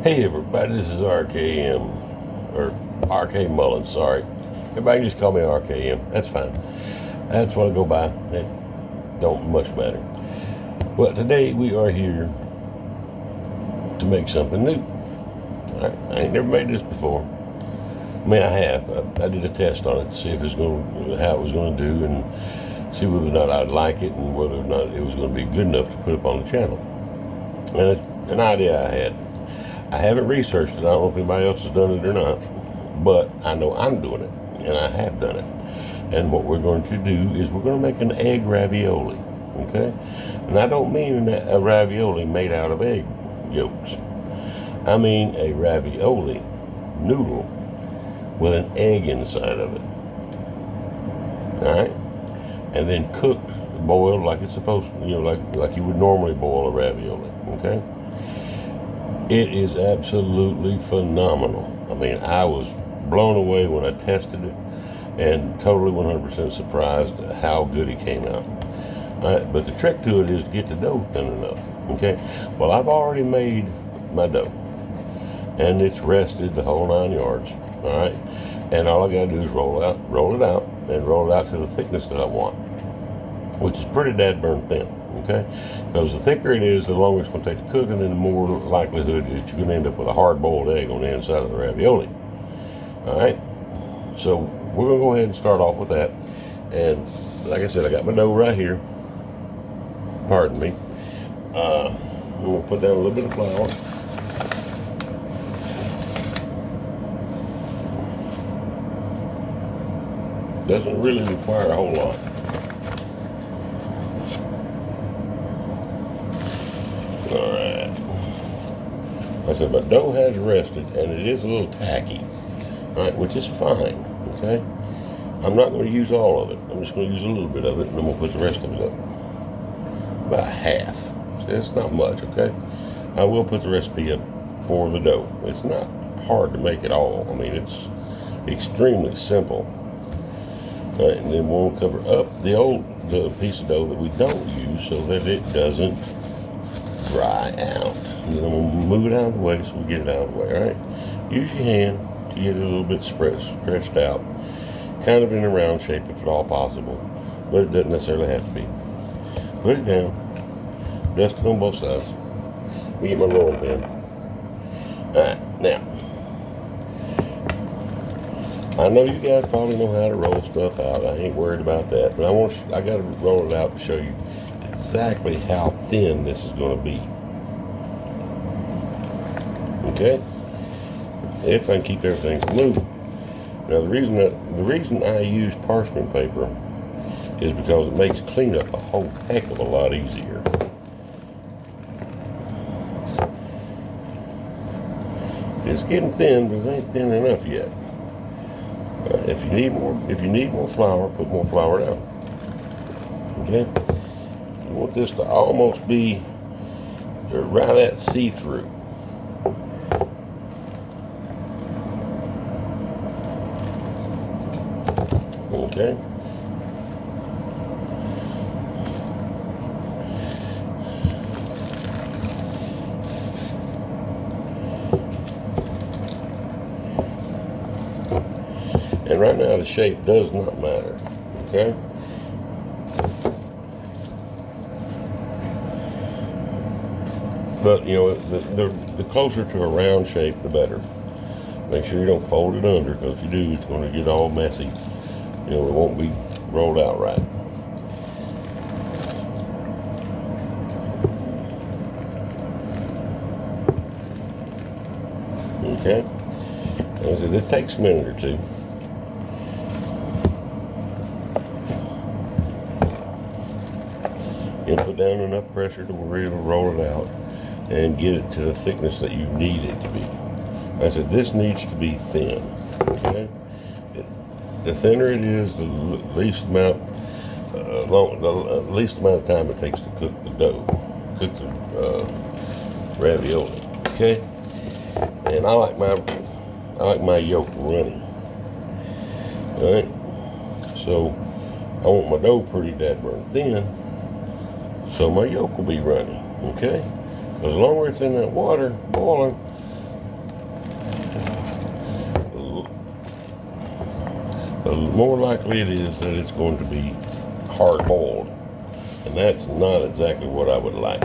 Hey everybody, this is RKM, or RK Mullins, sorry. Everybody can just call me RKM, that's fine. That's what I go by, it don't much matter. Well, today we are here to make something new. Alright, I ain't never made this before. I mean, I have. I did a test on it to see if it's going, how it was going to do, and see whether or not I'd like it, and whether or not it was going to be good enough to put up on the channel. And it's an idea I had. I haven't researched it. I don't know if anybody else has done it or not, but I know I'm doing it, and I have done it. And what we're going to do is we're going to make an egg ravioli, okay? And I don't mean a ravioli made out of egg yolks. I mean a ravioli noodle with an egg inside of it, all right? And then cooked, boiled like it's supposed to, like you would normally boil a ravioli, okay? It is absolutely phenomenal. I mean, I was blown away when I tested it and totally 100% surprised at how good it came out. All right, but the trick to it is to get the dough thin enough, okay? Well, I've already made my dough, and it's rested the whole 9 yards, all right? And all I gotta do is roll it out, and roll it out to the thickness that I want, which is pretty dadburn thin, okay? Because the thicker it is, the longer it's going to take to cook, and then the more likelihood that you're going to end up with a hard-boiled egg on the inside of the ravioli. All right? So we're going to go ahead and start off with that. And like I said, I got my dough right here. Pardon me. I'm going to put down a little bit of flour. Doesn't really require a whole lot. I said, my dough has rested, and it is a little tacky, all right, which is fine, okay? I'm not going to use all of it. I'm just going to use a little bit of it, and then we'll put the rest of it up. About half. See, it's not much, okay? I will put the recipe up for the dough. It's not hard to make at all. I mean, it's extremely simple. All right, and then we'll cover up the piece of dough that we don't use so that it doesn't dry out. And then we'll move it out of the way so we get it out of the way, all right? Use your hand to get it a little bit stretched out, kind of in a round shape if at all possible, but it doesn't necessarily have to be. Put it down, dust it on both sides. Let me get my rolling pin. All right, now, I know you guys probably know how to roll stuff out. I ain't worried about that, but I got to roll it out to show you exactly how thin this is going to be. Okay, if I can keep everything from moving. Now, the reason I use parchment paper is because it makes cleanup a whole heck of a lot easier. It's getting thin, but it ain't thin enough yet. If you need more flour, put more flour down. Okay, you want this to almost be right at see-through. Okay. And right now the shape does not matter. Okay. But you know, the closer to a round shape, the better. Make sure you don't fold it under, because if you do, it's going to get all messy. You know, it won't be rolled out right. Okay. As I said, this takes a minute or two. You put down enough pressure to where it'll roll it out and get it to the thickness that you need it to be. Like I said, this needs to be thin. Okay. The thinner it is, the least amount of time it takes to cook the dough, cook the ravioli. Okay, and I like my yolk runny. All right, so I want my dough pretty dadburn thin, so my yolk will be runny. Okay, but the longer it's in that water boiling, the more likely it is that it's going to be hard boiled. And that's not exactly what I would like.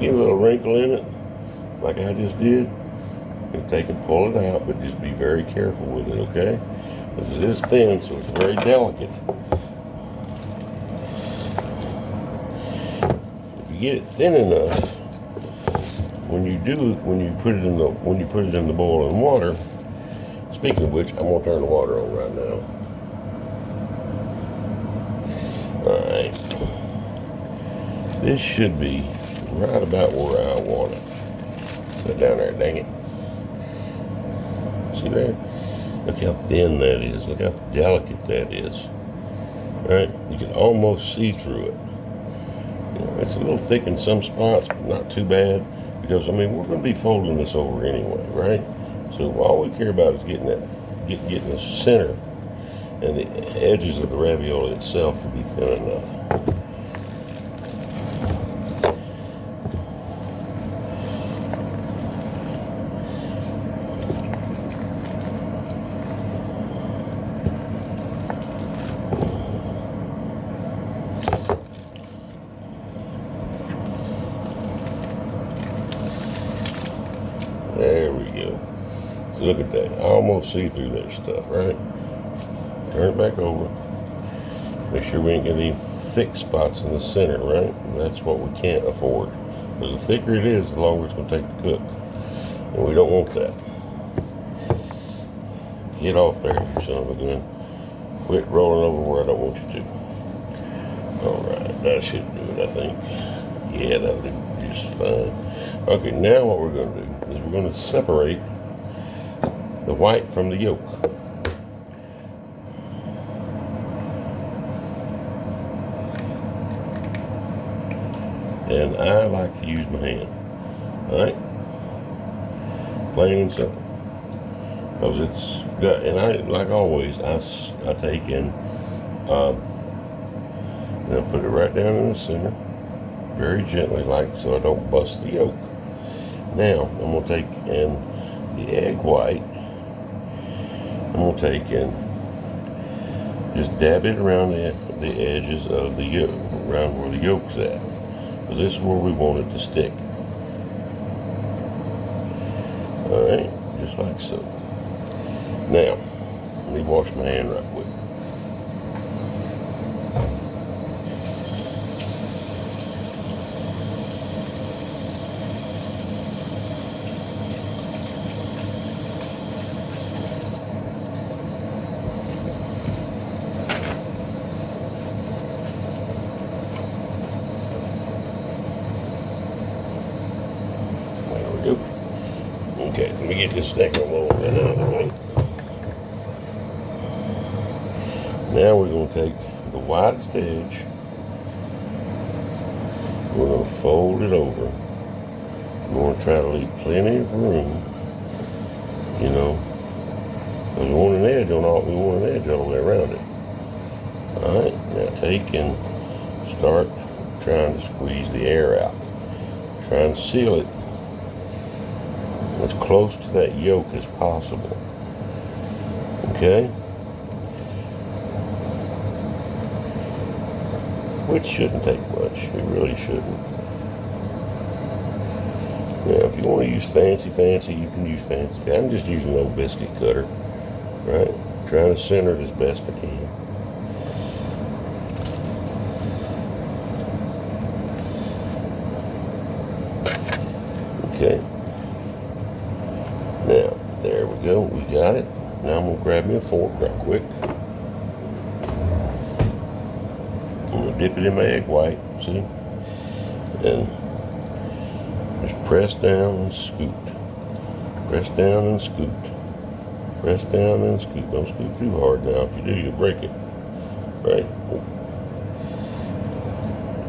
Get a little wrinkle in it, like I just did. You take and pull it out, but just be very careful with it, okay? Because it is thin, so it's very delicate. If you get it thin enough, when you put it in the boiling water. Speaking of which, I'm gonna turn the water on right now. All right, this should be right about where I want it. Sit down there, dang it. See there? Look how thin that is. Look how delicate that is. All right, you can almost see through it. You know, it's a little thick in some spots, but not too bad. Because, I mean, we're going to be folding this over anyway, right? So all we care about is getting the center and the edges of the ravioli itself to be thin enough. There we go. So look at that. I almost see through that stuff, right? Turn it back over. Make sure we ain't got any thick spots in the center, right? And that's what we can't afford. Because the thicker it is, the longer it's going to take to cook. And we don't want that. Get off there, you son of a gun. Quit rolling over where I don't want you to. Alright, that should do it, I think. Yeah, that'll do just fine. Okay, now what we're going to do is we're going to separate the white from the yolk. And I like to use my hand. Alright? Plain and simple. Because it's got, and I, like always, I take and I'll put it right down in the center. Very gently, like so I don't bust the yolk. Now, I'm going to take and the egg white, I'm going to take and just dab it around the edges of the yolk, around where the yolk's at. Because this is where we want it to stick. Alright, just like so. Now, let me wash my hand right quick. Okay, let me get this second little bit out of the way. Now we're going to take the widest edge. We're going to fold it over. We're going to try to leave plenty of room, you know, because we want an edge all the way around it. All right, now take and start trying to squeeze the air out. Try and seal it as close to that yolk as possible. Okay? Which shouldn't take much. It really shouldn't. Now, if you want to use fancy, you can use fancy. I'm just using an old biscuit cutter, right? Trying to center it as best I can. Okay. Now, there we go. We got it. Now I'm going to grab me a fork right quick. I'm going to dip it in my egg white, see? And just press down and scoot. Press down and scoot. Press down and scoot. Don't scoot too hard now. If you do, you'll break it. Right?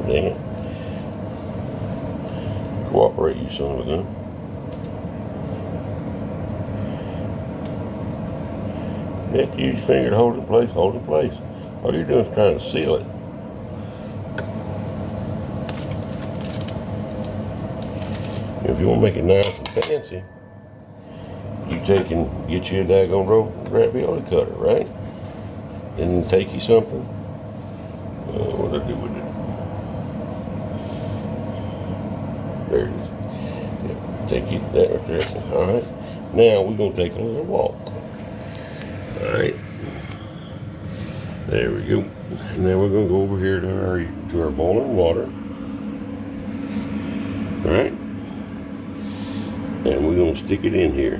Dang it. Cooperate, you son of a gun. You have to use your finger to hold it in place. Hold it in place. All you're doing is trying to seal it. If you want to make it nice and fancy, you get you a daggone ravioli cutter, right? And take you something. What do I do with it? There it is. Yeah, take you that right there. All right. Now we're gonna take a little walk. All right. There we go. And then we're gonna go over here to our boiling water. All right. And we're gonna stick it in here.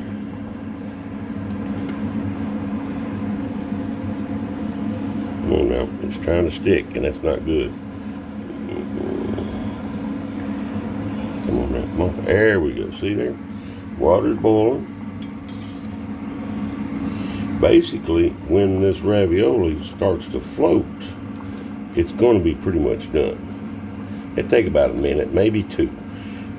Come on now, it's trying to stick, and that's not good. Come on now, come on. There we go. See there? Water's boiling. Basically, when this ravioli starts to float, it's going to be pretty much done. It'll take about a minute, maybe two.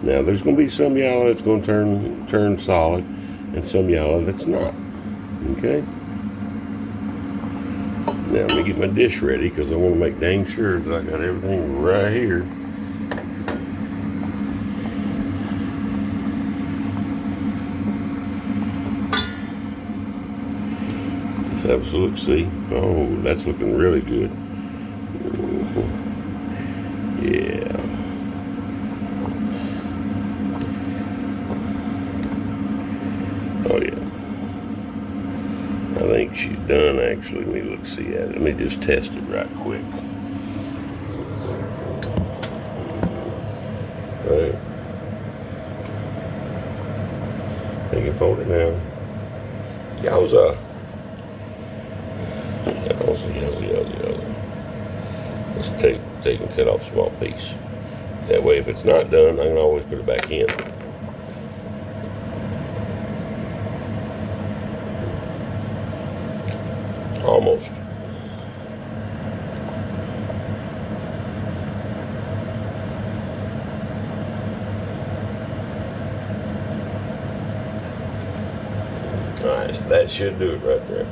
Now, there's going to be some yellow that's going to turn solid, and some yellow that's not. Okay? Now, let me get my dish ready, because I want to make dang sure that I got everything right here. Let's have a look, see? Oh, that's looking really good. Yeah. Oh, yeah. I think she's done, actually. Let me look, see at it. Let me just test it right quick. Right. I can fold it now. Yowza. Yowza. Let's take and cut off a small piece. That way, if it's not done, I can always put it back in. Almost. Nice. That should do it right there.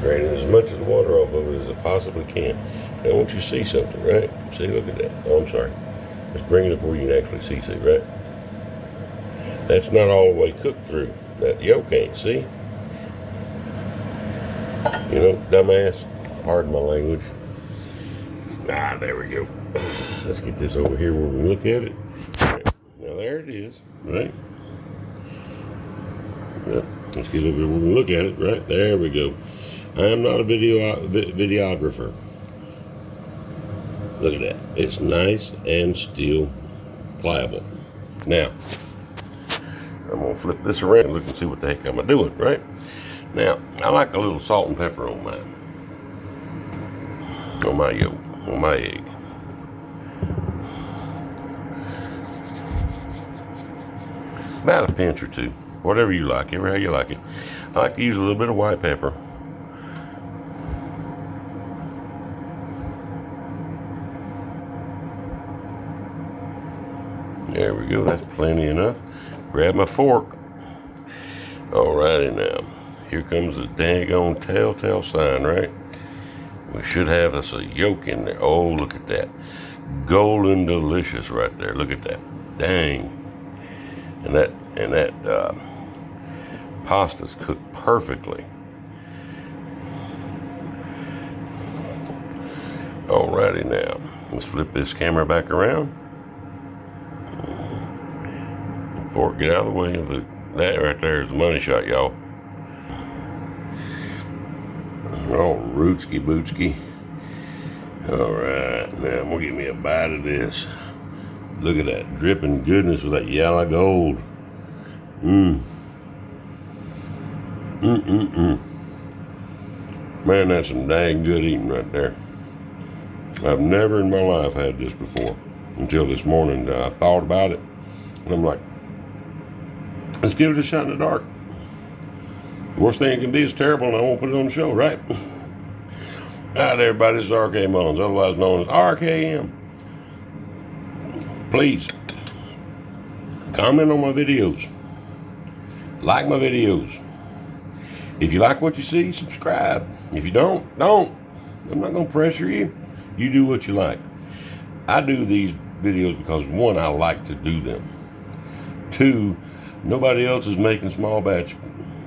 Draining as much of the water off of it as I possibly can. Now, I want you to see something, right? See, look at that. Oh, I'm sorry. Let's bring it up where you can actually see, right? That's not all the way cooked through. That yolk ain't, see? You know, dumbass. Pardon my language. Ah, there we go. Let's get this over here where we can look at it. Right. Now, there it is, right? Yep. Let's get over here where we can look at it, right? There we go. I am not a videographer. Look at that. It's nice and still pliable. Now, I'm going to flip this around and look and see what the heck I'm doing, right? Now, I like a little salt and pepper on mine. On my yolk. On my egg. About a pinch or two. Whatever you like. How you like it. I like to use a little bit of white pepper. There we go, that's plenty enough. Grab my fork. Alrighty now. Here comes the daggone telltale sign, right? We should have us a yolk in there. Oh, look at that. Golden delicious right there. Look at that. Dang. And that pasta's cooked perfectly. Alrighty now. Let's flip this camera back around. Fork, get out of the way of that right there is the money shot, y'all. Oh, rootski bootski. All right, now I'm gonna get me a bite of this. Look at that dripping goodness with that yellow gold. Man, that's some dang good eating right there. I've never in my life had this before until this morning. I thought about it, and I'm like, let's give it a shot in the dark. The worst thing it can be is terrible, and I won't put it on the show, right? Alright, everybody, this is RK Mullins, otherwise known as RKM. Please, comment on my videos. Like my videos. If you like what you see, subscribe. If you don't. I'm not going to pressure you. You do what you like. I do these videos because, one, I like to do them. Two, nobody else is making small batch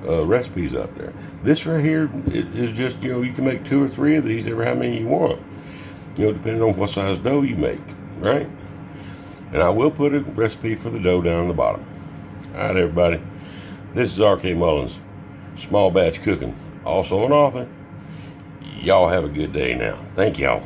recipes out there. This right here is just, you can make 2 or 3 of these, ever how many you want. Depending on what size dough you make, right? And I will put a recipe for the dough down on the bottom. All right, everybody. This is R.K. Mullins, small batch cooking. Also an author. Y'all have a good day now. Thank y'all.